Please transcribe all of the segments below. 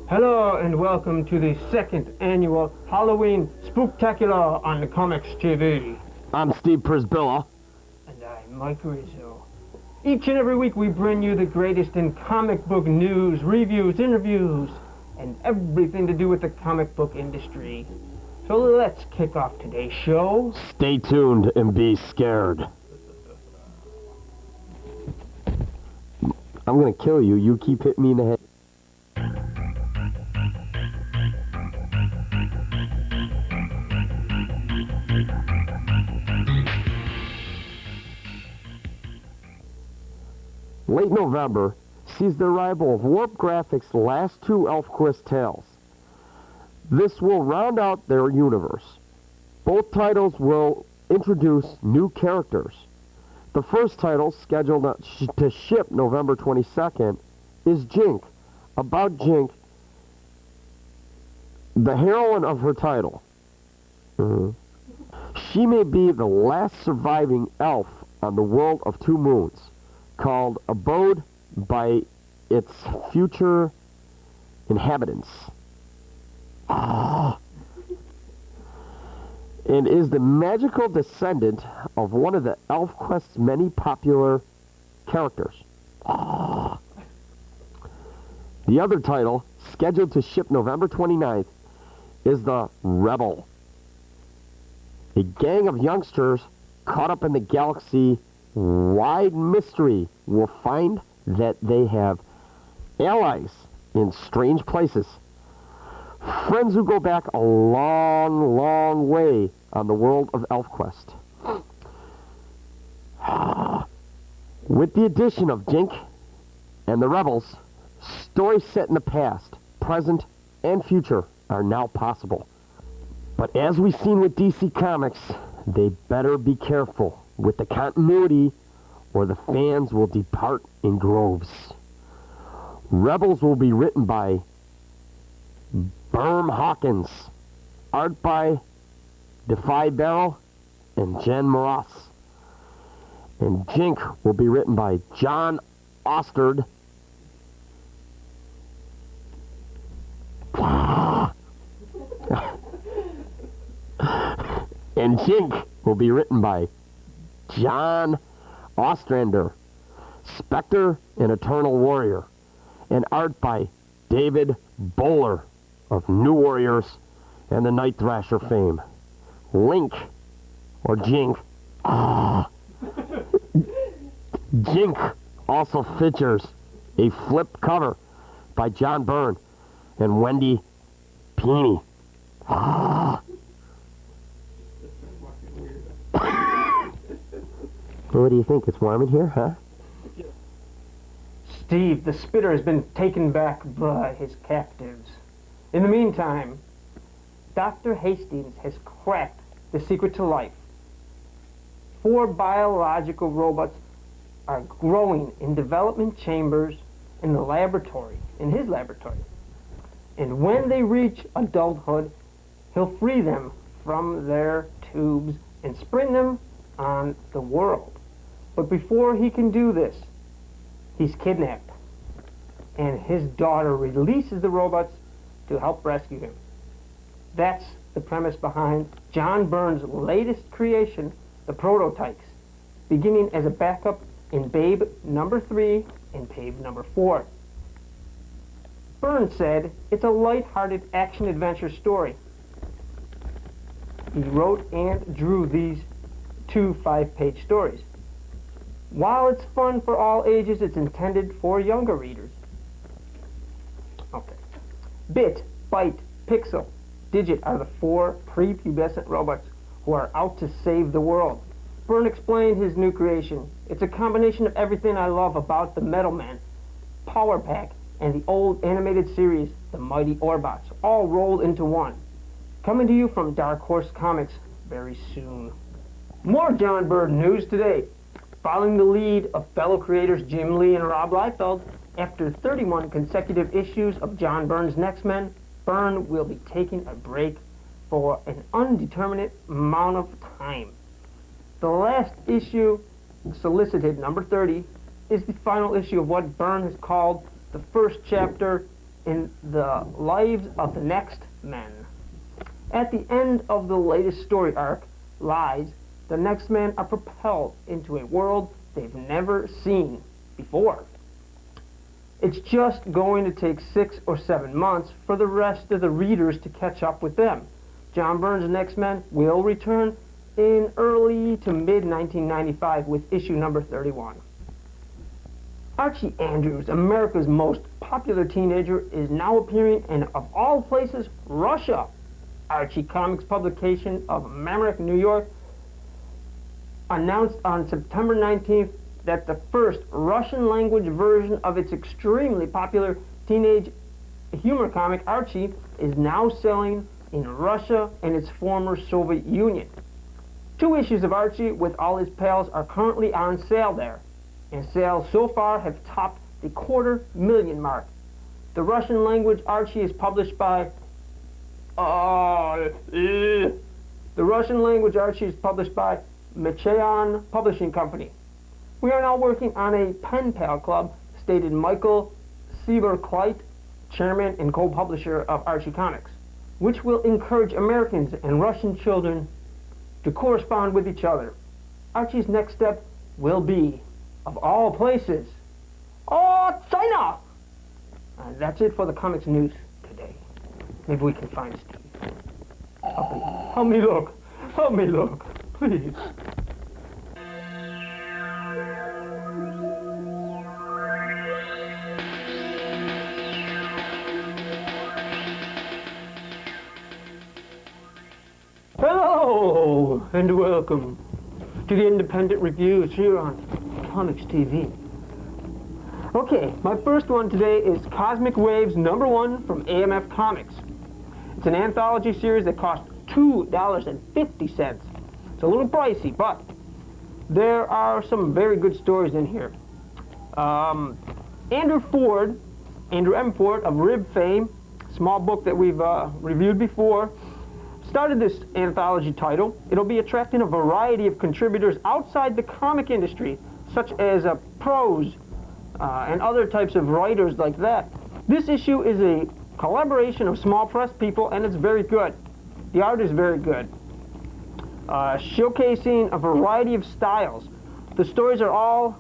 Hello and welcome to the second annual Halloween Spooktacular on the COMX-TV. I'm Steve Przybyla. And I'm Mike Rizzo. Each and every week we bring you the greatest in comic book news, reviews, interviews, and everything to do with the comic book industry. So let's kick off today's show. Stay tuned and be scared. I'm gonna kill you. You keep hitting me in the head. Late November sees the arrival of Warp Graphics' last two ElfQuest tales. This will round out their universe. Both titles will introduce new characters. The first title, scheduled to ship November 22nd, is Jink. About Jink, the heroine of her title. She may be the last surviving elf on the world of two moons, called Abode by its future inhabitants. And is the magical descendant of one of the ElfQuest's many popular characters. The other title, scheduled to ship November 29th, is The Rebel. A gang of youngsters caught up in the galaxy-wide mystery will find that they have allies in strange places. Friends who go back a long, long way on the world of ElfQuest. With the addition of Jink and the Rebels, stories set in the past, present, and future are now possible. But as we've seen with DC Comics, they better be careful with the continuity or the fans will depart in droves. Rebels will be written by Berm Hawkins, art by Defy Barrow and Jen Moras. And Jink will be written by John Osterd and Jink will be written by John Ostrander, Spectre and Eternal Warrior, and art by David Bowler of New Warriors and the Night Thrasher fame. Link, or Jink, Jink also features a flip cover by John Byrne and Wendy Pini. What do you think? It's warm in here, huh? Steve, the spitter has been taken back by his captives. In the meantime, Dr. Hastings has cracked the secret to life. 4 biological robots are growing in development chambers in the laboratory, in his laboratory. And when they reach adulthood, he'll free them from their tubes and spring them on the world. But before he can do this, he's kidnapped. And his daughter releases the robots to help rescue him. That's the premise behind John Byrne's latest creation, the Prototypes, beginning as a backup in Babe number 3 and Babe number 4. Byrne said it's a light-hearted action-adventure story. He wrote and drew these 2 5-page stories. While it's fun for all ages, it's intended for younger readers. Okay. Bit, Byte, Pixel, Digit are the 4 prepubescent robots who are out to save the world. Byrne explained his new creation. It's a combination of everything I love about the Metal Man, Power Pack, and the old animated series, The Mighty Orbots, all rolled into one. Coming to you from Dark Horse Comics very soon. More John Byrne news today. Following the lead of fellow creators Jim Lee and Rob Liefeld, after 31 consecutive issues of John Byrne's Next Men, Byrne will be taking a break for an undeterminate amount of time. The last issue, solicited number 30, is the final issue of what Byrne has called the first chapter in the lives of the next men. At the end of the latest story arc, Lies, the next men are propelled into a world they've never seen before. It's just going to take 6 or 7 months for the rest of the readers to catch up with them. John Byrne's Next Men will return in early to mid-1995 with issue number 31. Archie Andrews, America's most popular teenager, is now appearing in, of all places, Russia. Archie Comics publication of Neumark, New York, announced on September 19th that the first Russian-language version of its extremely popular teenage humor comic, Archie, is now selling in Russia and its former Soviet Union. 2 issues of Archie with all his pals are currently on sale there, and sales so far have topped the 250,000 mark. The Russian-language Archie is published by Machaon Publishing Company. We are now working on a pen pal club, stated Michael Sieber-Kleit, chairman and co-publisher of Archie Comics, which will encourage Americans and Russian children to correspond with each other. Archie's next step will be, of all places, China! That's it for the comics news today. Maybe we can find Steve. Help me look. Help me look, please. Hello, and welcome to the independent reviews here on COMX-TV. Okay, my first one today is Cosmic Waves #1 from AMF Comics. It's an anthology series that costs $2.50. It's a little pricey, but there are some very good stories in here. Andrew M. Ford of Rib fame, small book that we've reviewed before, started this anthology title. It'll be attracting a variety of contributors outside the comic industry, such as prose and other types of writers like that. This issue is a collaboration of small press people, and it's very good. The art is very good, showcasing a variety of styles. The stories are all,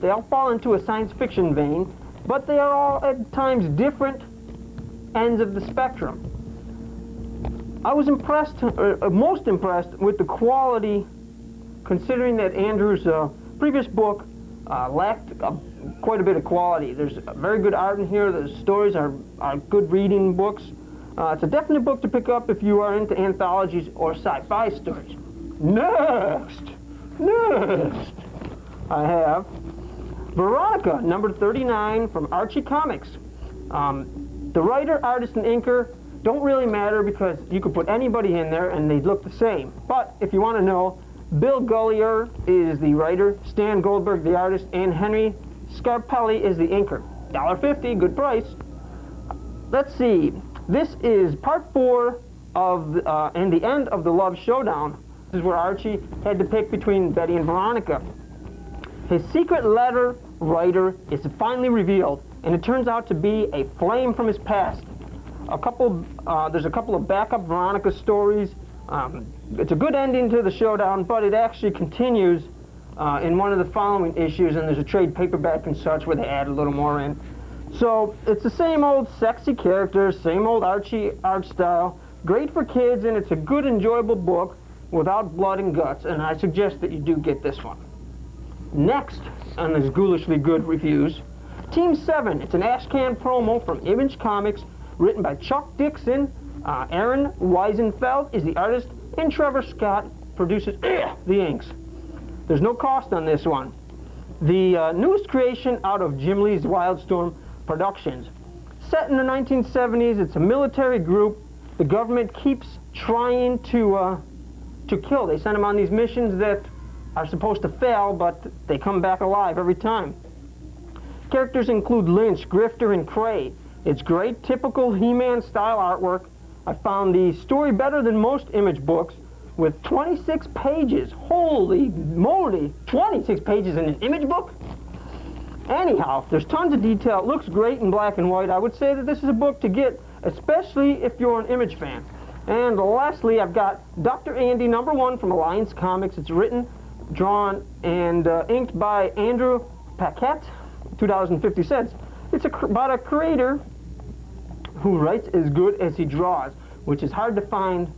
they all fall into a science fiction vein, but they are all at times different ends of the spectrum. I was impressed, most impressed with the quality, considering that Andrew's previous book lacked quite a bit of quality. There's very good art in here. The stories are good reading books. It's a definite book to pick up if you are into anthologies or sci-fi stories. Next, I have Veronica, #39 from Archie Comics. The writer, artist, and inker don't really matter because you could put anybody in there and they'd look the same. But if you want to know, Bill Gullier is the writer, Stan Goldberg the artist, and Henry Scarpelli is the inker. $1.50, good price. Let's see. This is part 4 of and the end of the Love Showdown. This is where Archie had to pick between Betty and Veronica. His secret letter writer is finally revealed, and it turns out to be a flame from his past. There's a couple of backup Veronica stories. It's a good ending to the showdown, but it actually continues in one of the following issues, and there's a trade paperback and such where they add a little more in. So it's the same old sexy characters, same old Archie art style, great for kids, and it's a good, enjoyable book without blood and guts, and I suggest that you do get this one. Next on these ghoulishly good reviews, Team 7. It's an Ashcan promo from Image Comics, written by Chuck Dixon. Aaron Weisenfeld is the artist, and Trevor Scott produces the inks. There's no cost on this one. The newest creation out of Jim Lee's Wildstorm Productions. Set in the 1970s, it's a military group. The government keeps trying to kill. They send them on these missions that are supposed to fail, but they come back alive every time. Characters include Lynch, Grifter, and Cray. It's great, typical He-Man style artwork. I found the story better than most Image books, with 26 pages. Holy moly, 26 pages in an Image book? Anyhow, there's tons of detail. It looks great in black and white. I would say that this is a book to get, especially if you're an Image fan. And lastly, I've got Dr. Andy #1 from Alliance Comics. It's written, drawn, and inked by Andrew Paquette, $2.50. It's about a creator who writes as good as he draws, which is hard to find.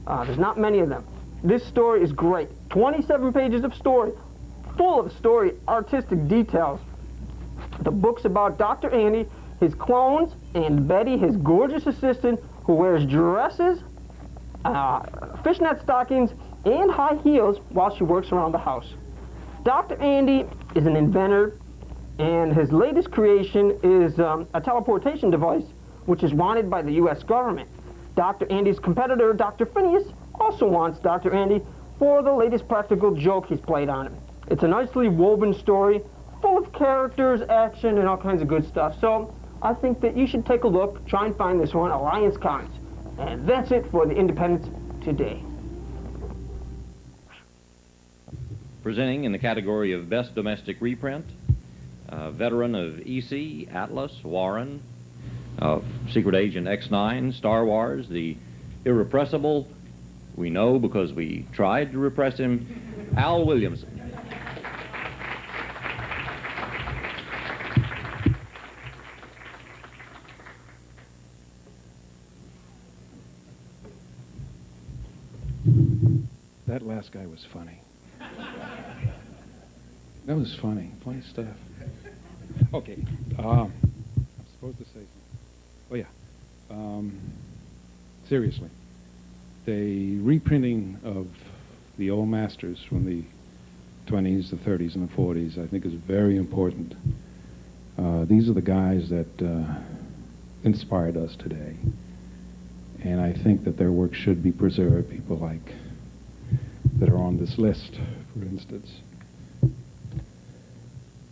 There's not many of them. This story is great. 27 pages of story, full of story, artistic details. The book's about Dr. Andy, his clones, and Betty, his gorgeous assistant, who wears dresses, fishnet stockings, and high heels while she works around the house. Dr. Andy is an inventor, and his latest creation is a teleportation device, which is wanted by the U.S. government. Dr. Andy's competitor, Dr. Phineas, also wants Dr. Andy for the latest practical joke he's played on him. It's a nicely woven story, full of characters, action, and all kinds of good stuff. So I think that you should take a look, try and find this one, Alliance Comics. And that's it for the Independents today. Presenting in the category of Best Domestic Reprint, veteran of EC, Atlas, Warren, Secret Agent X9, Star Wars, the irrepressible, we know because we tried to repress him, Al Williamson. That last guy was funny. That was funny. Funny stuff. Okay. I'm supposed to say something. Oh, yeah. Seriously. The reprinting of the old masters from the 20s, the 30s, and the 40s, I think is very important. These are the guys that inspired us today. And I think that their work should be preserved. People like that are on this list, for instance.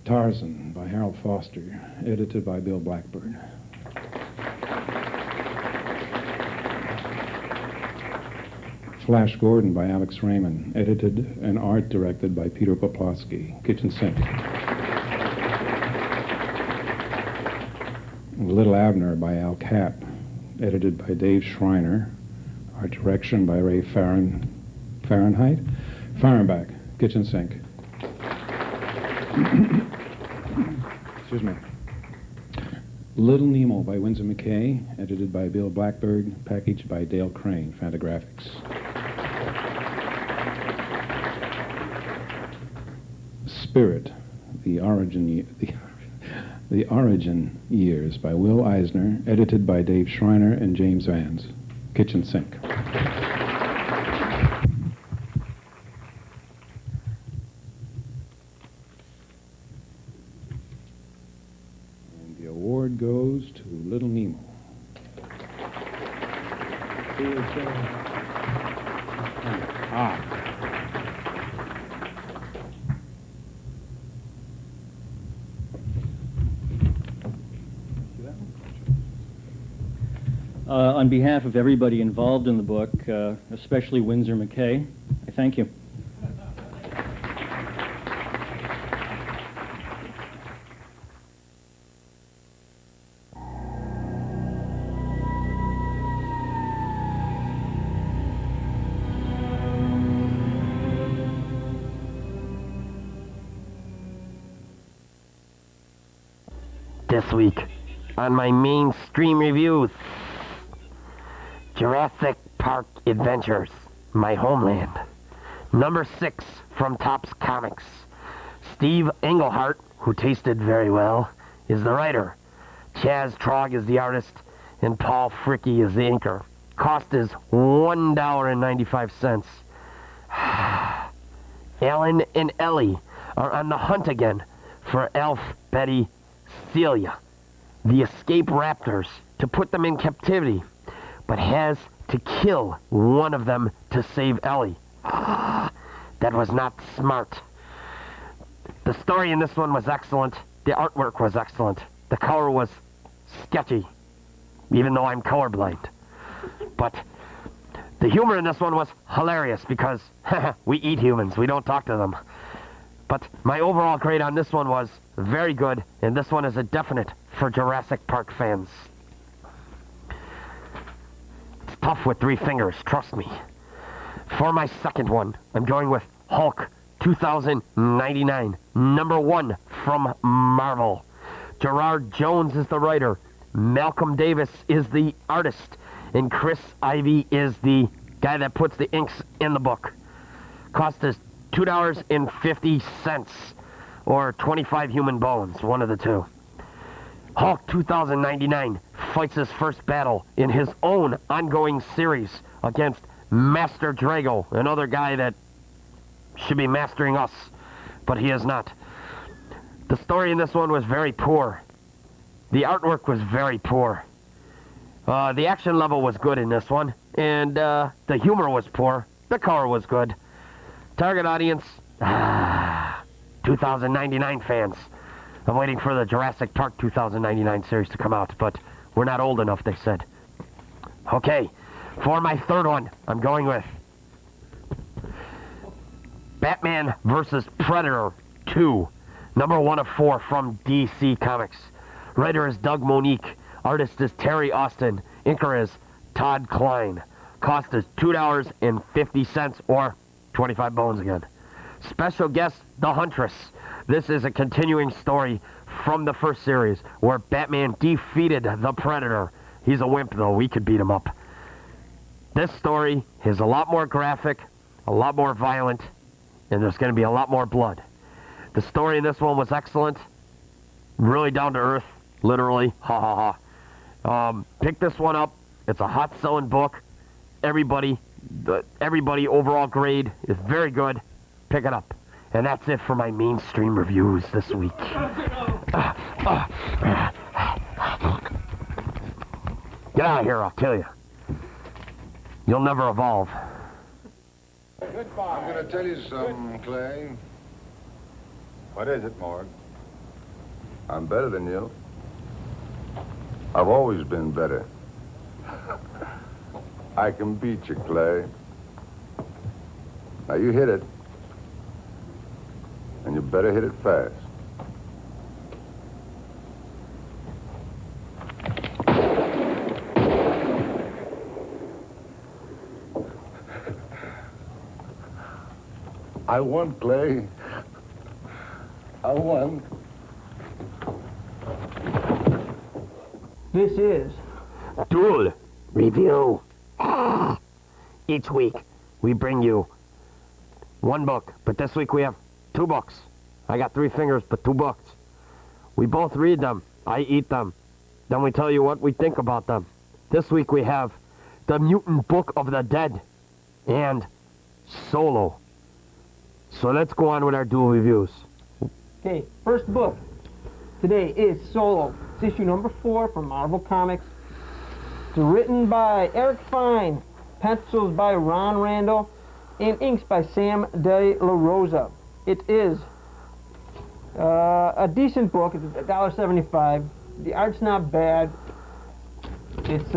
Tarzan by Harold Foster, edited by Bill Blackburn. Flash Gordon by Alex Raymond, edited and art directed by Peter Poplawski, Kitchen Sink. Little Abner by Al Capp, edited by Dave Schreiner, art direction by Ray Fahrenheit, Fahrenbach, Kitchen Sink. Excuse me. Little Nemo by Winsor McKay, edited by Bill Blackberg, packaged by Dale Crane, Fantagraphics. Spirit, the origin years by Will Eisner, edited by Dave Schreiner and James Vans, Kitchen Sink. Goes to Little Nemo. On behalf of everybody involved in the book, especially Winsor McKay, I thank you. This week on my mainstream reviews, Jurassic Park Adventures, My Homeland. Number 6 from Topps Comics. Steve Englehart, who tasted very well, is the writer. Chaz Trog is the artist, and Paul Fricke is the inker. Cost is $1.95. Alan and Ellie are on the hunt again for Elf, Betty, Celia, the escape raptors, to put them in captivity, but has to kill one of them to save Ellie. That was not smart. The story in this one was excellent. The artwork was excellent. The color was sketchy, even though I'm colorblind. But the humor in this one was hilarious because we eat humans. We don't talk to them. But my overall grade on this one was very good, and this one is a definite for Jurassic Park fans. It's tough with 3 fingers, trust me. For my second one, I'm going with Hulk 2099, #1 from Marvel. Gerard Jones is the writer, Malcolm Davis is the artist, and Chris Ivey is the guy that puts the inks in the book. Cost us $2.50 or 25 human bones, one of the two. Hulk 2099 fights his first battle in his own ongoing series against Master Drago, another guy that should be mastering us, but he is not. The story in this one was very poor. The artwork was very poor. The action level was good in this one, and the humor was poor. The color was good. Target audience, 2099 fans. I'm waiting for the Jurassic Park 2099 series to come out, but we're not old enough, they said. Okay, for my third one, I'm going with Batman vs. Predator 2, #1 of 4 from DC Comics. Writer is Doug Monique. Artist is Terry Austin. Inker is Todd Klein. Cost is $2.50 or 25 bones again. Special guest, The Huntress. This is a continuing story from the first series where Batman defeated the Predator. He's a wimp, though. We could beat him up. This story is a lot more graphic, a lot more violent, and there's going to be a lot more blood. The story in this one was excellent. Really down to earth, literally. Ha ha ha. Pick this one up. It's a hot-selling book. Everybody overall grade is very good. Pick it up. And that's it for my mainstream reviews this week. Get out of here, I'll kill you. You'll never evolve. Goodbye. I'm going to tell you something, Clay. What is it, Morg? I'm better than you. I've always been better. I can beat you, Clay. Now, you hit it. And you better hit it fast. I won, Clay. I won. This is Duel Review. Each week, we bring you one book, but this week we have 2 books. I got 3 fingers, but 2 books. We both read them. I eat them. Then we tell you what we think about them. This week we have The Mutant Book of the Dead and Solo. So let's go on with our dual reviews. Okay, first book today is Solo. It's issue #4 from Marvel Comics. It's written by Eric Fine, pencils by Ron Randall, and inks by Sam De La Rosa. It is a decent book. It's $1.75. The art's not bad. It's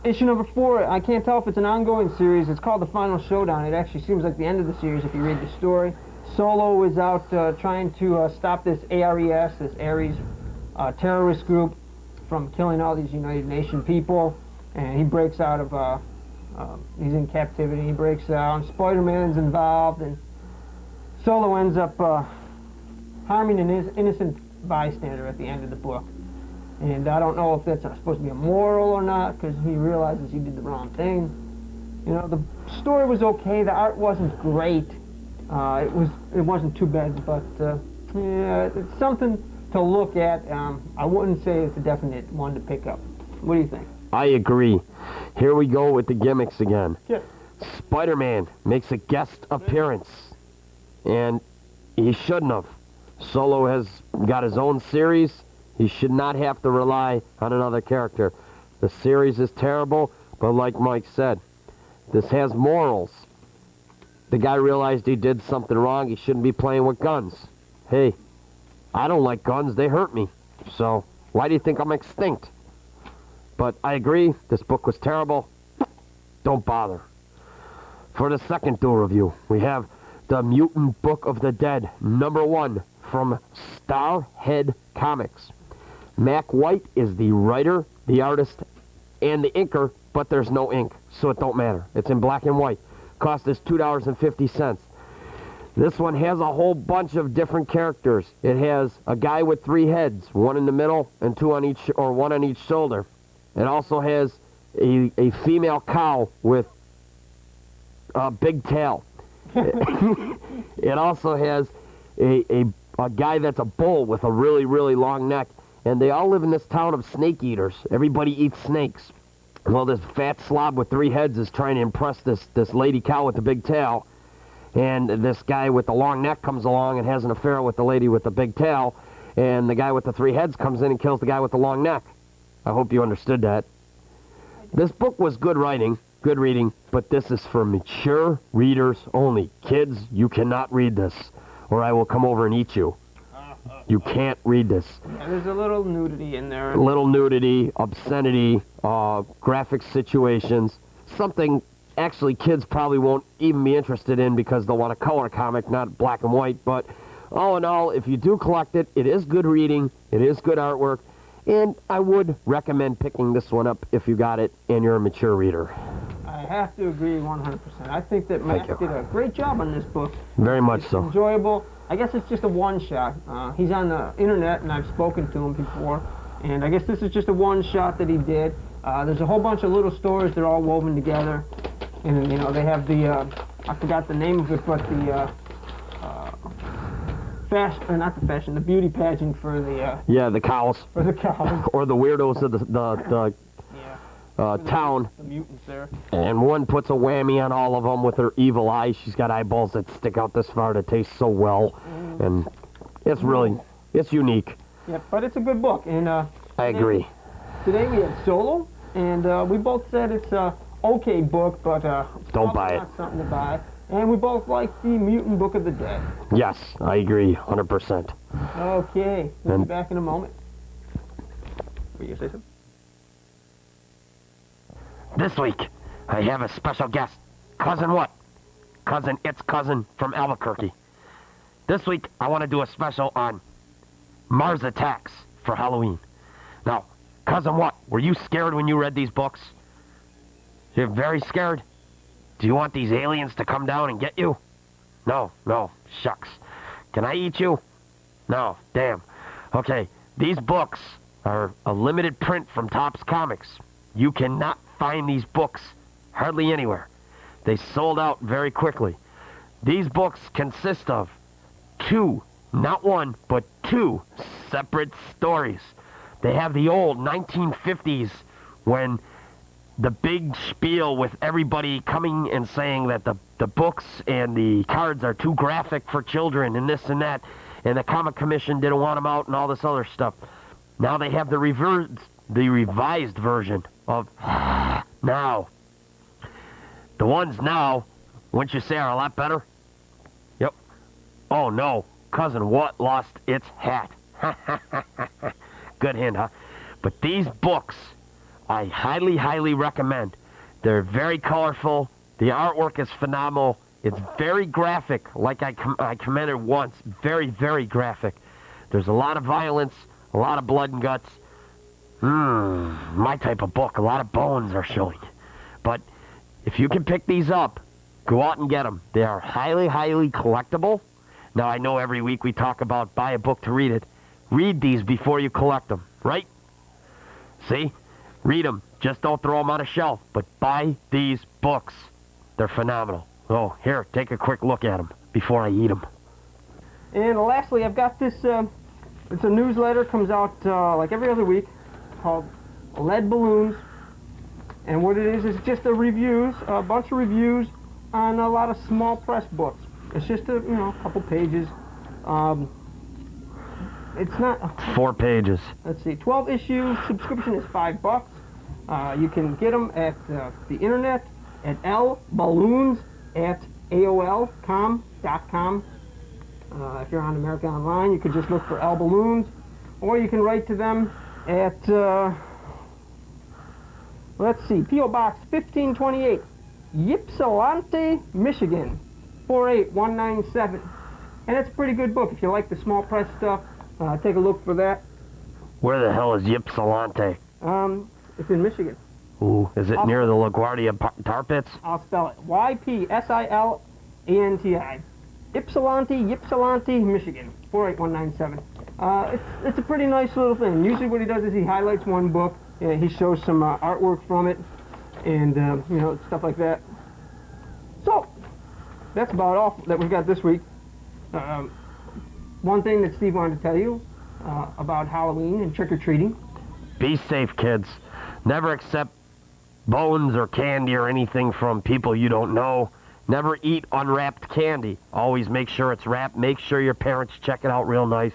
issue #4. I can't tell if it's an ongoing series. It's called The Final Showdown. It actually seems like the end of the series if you read the story. Solo is out trying to stop this ARES, this Ares terrorist group, from killing all these United Nations people. And he breaks out of, he's in captivity. He breaks out, and Spider-Man's involved, and Solo ends up harming an innocent bystander at the end of the book. And I don't know if that's supposed to be a moral or not, because he realizes he did the wrong thing. You know, the story was okay. The art wasn't great. It wasn't too bad, but yeah, it's something to look at. I wouldn't say it's a definite one to pick up. What do you think? I agree. Here we go with the gimmicks again. Yeah. Spider-Man makes a guest appearance, and he shouldn't have. Solo has got his own series. He should not have to rely on another character. The series is terrible, but like Mike said, this has morals. The guy realized he did something wrong. He shouldn't be playing with guns. Hey, I don't like guns. They hurt me. So why do you think I'm extinct? But I agree, this book was terrible. Don't bother. For the second dual review, we have the Mutant Book of the Dead, #1 from Starhead Comics. Mac White is the writer, the artist, and the inker, but there's no ink, so it don't matter. It's in black and white. Cost is $2.50. This one has a whole bunch of different characters. It has a guy with 3 heads, one in the middle and 2 on each, or 1 on each shoulder. It also has a female cow with a big tail. It also has a guy that's a bull with a really, really long neck. And they all live in this town of snake eaters. Everybody eats snakes. Well, this fat slob with 3 heads is trying to impress this lady cow with the big tail. And this guy with the long neck comes along and has an affair with the lady with the big tail. And the guy with the 3 heads comes in and kills the guy with the long neck. I hope you understood that. This book was good writing, good reading, but this is for mature readers only. Kids, you cannot read this, or I will come over and eat you. You can't read this. Yeah, there's a little nudity in there. Little nudity, obscenity, graphic situations, something actually kids probably won't even be interested in because they'll want a color comic, not black and white. But all in all, if you do collect it, it is good reading, it is good artwork, and I would recommend picking this one up if you got it and you're a mature reader. I have to agree 100%. I think that Mac did a great job on this book. Very much It's so. enjoyable. I guess it's just a one-shot. He's on the internet, and I've spoken to him before. And I guess this is just a one-shot that he did. There's a whole bunch of little stories. They're all woven together. And, you know, they have the, I forgot the name of it, but the the beauty pageant for the... Yeah, the cows. For the cows. Or the weirdos of the town. The mutants there. And one puts a whammy on all of them with her evil eyes. She's got eyeballs that stick out this far that taste so well. And it's really, it's unique. Yeah, but it's a good book. And I agree. Today we had Solo, and we both said it's a okay book, but don't buy it. Not something to buy. And we both like the Mutant Book of the Dead. Yes, I agree, 100%. Okay, we'll be back in a moment. Were you gonna say something? This week, I have a special guest. Cousin what? Cousin It's Cousin from Albuquerque. This week, I want to do a special on Mars Attacks for Halloween. Now, Cousin what? Were you scared when you read these books? You're very scared? Do you want these aliens to come down and get you? No, shucks. Can I eat you? No, damn. Okay, these books are a limited print from Topps Comics. You cannot find these books hardly anywhere. They sold out very quickly. These books consist of 2, not 1, but 2 separate stories. They have the old 1950s when the big spiel with everybody coming and saying that the books and the cards are too graphic for children and this and that, and the comic commission didn't want them out and all this other stuff. Now they have the revised version of now. The ones now, wouldn't you say, are a lot better? Yep. Oh no, Cousin What lost its hat. Good hint, huh? But these books, I highly, highly recommend. They're very colorful. The artwork is phenomenal. It's very graphic, like I commented once. Very, very graphic. There's a lot of violence, a lot of blood and guts. My type of book. A lot of bones are showing. But if you can pick these up, go out and get them. They are highly, highly collectible. Now, I know every week we talk about buy a book to read it. Read these before you collect them, right? See? Read them. Just don't throw them on a shelf, but buy these books. They're phenomenal. Oh, here, take a quick look at them before I eat them. And lastly, I've got this, it's a newsletter, comes out like every other week, called Lead Balloons. And what it is just a bunch of reviews on a lot of small press books. It's just a, couple pages. It's not... 4 pages. Let's see, 12 issues, subscription is $5. You can get them at the internet at lballoons@aol.com. If you're on America Online, you could just look for L Balloons, or you can write to them at, let's see, P.O. Box 1528, Ypsilanti, Michigan. 48197. And it's a pretty good book. If you like the small press stuff, take a look for that. Where the hell is Ypsilanti? It's in Michigan. Ooh, is it near the LaGuardia tar pits? I'll spell it. Ypsilanti. Ypsilanti, Michigan. 48197. It's a pretty nice little thing. Usually what he does is he highlights one book, he shows some artwork from it, and you know, stuff like that. So that's about all that we've got this week. One thing that Steve wanted to tell you about Halloween and trick-or-treating. Be safe, kids. Never accept bones or candy or anything from people you don't know. Never eat unwrapped candy. Always make sure it's wrapped. Make sure your parents check it out real nice.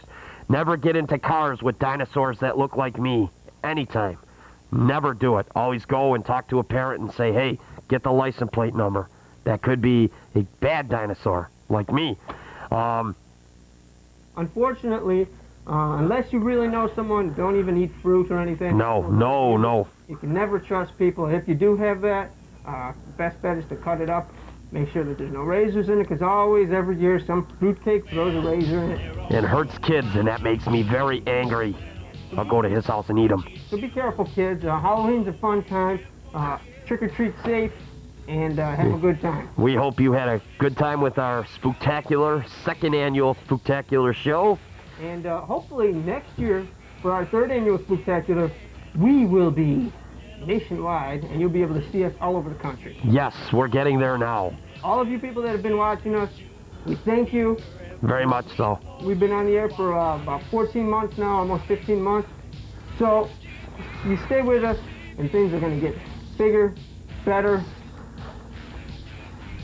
Never get into cars with dinosaurs that look like me. Anytime. Never do it. Always go and talk to a parent and say, hey, get the license plate number. That could be a bad dinosaur, like me. Unfortunately, unless you really know someone, don't even eat fruit or anything. No. You can never trust people. If you do have that, best bet is to cut it up. Make sure that there's no razors in it, because always, every year, some fruitcake throws a razor in it. It hurts kids, and that makes me very angry. I'll go to his house and eat them. So be careful, kids. Halloween's a fun time. Trick-or-treat safe, and have a good time. We hope you had a good time with our Spooktacular, second annual Spooktacular show. And hopefully next year, for our third annual Spooktacular, we will be nationwide, and you'll be able to see us all over the country. Yes, we're getting there now. All of you people that have been watching us, we thank you. Very much so. We've been on the air for about 14 months now, almost 15 months. So you stay with us, and things are going to get bigger, better.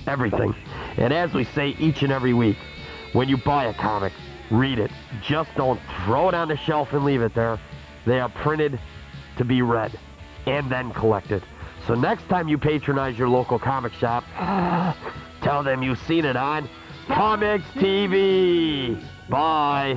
Everything. And as we say each and every week, when you buy a comic, read it. Just don't throw it on the shelf and leave it there. They are printed to be read and then collected. So next time you patronize your local comic shop, tell them you've seen it on COMX-TV. Bye.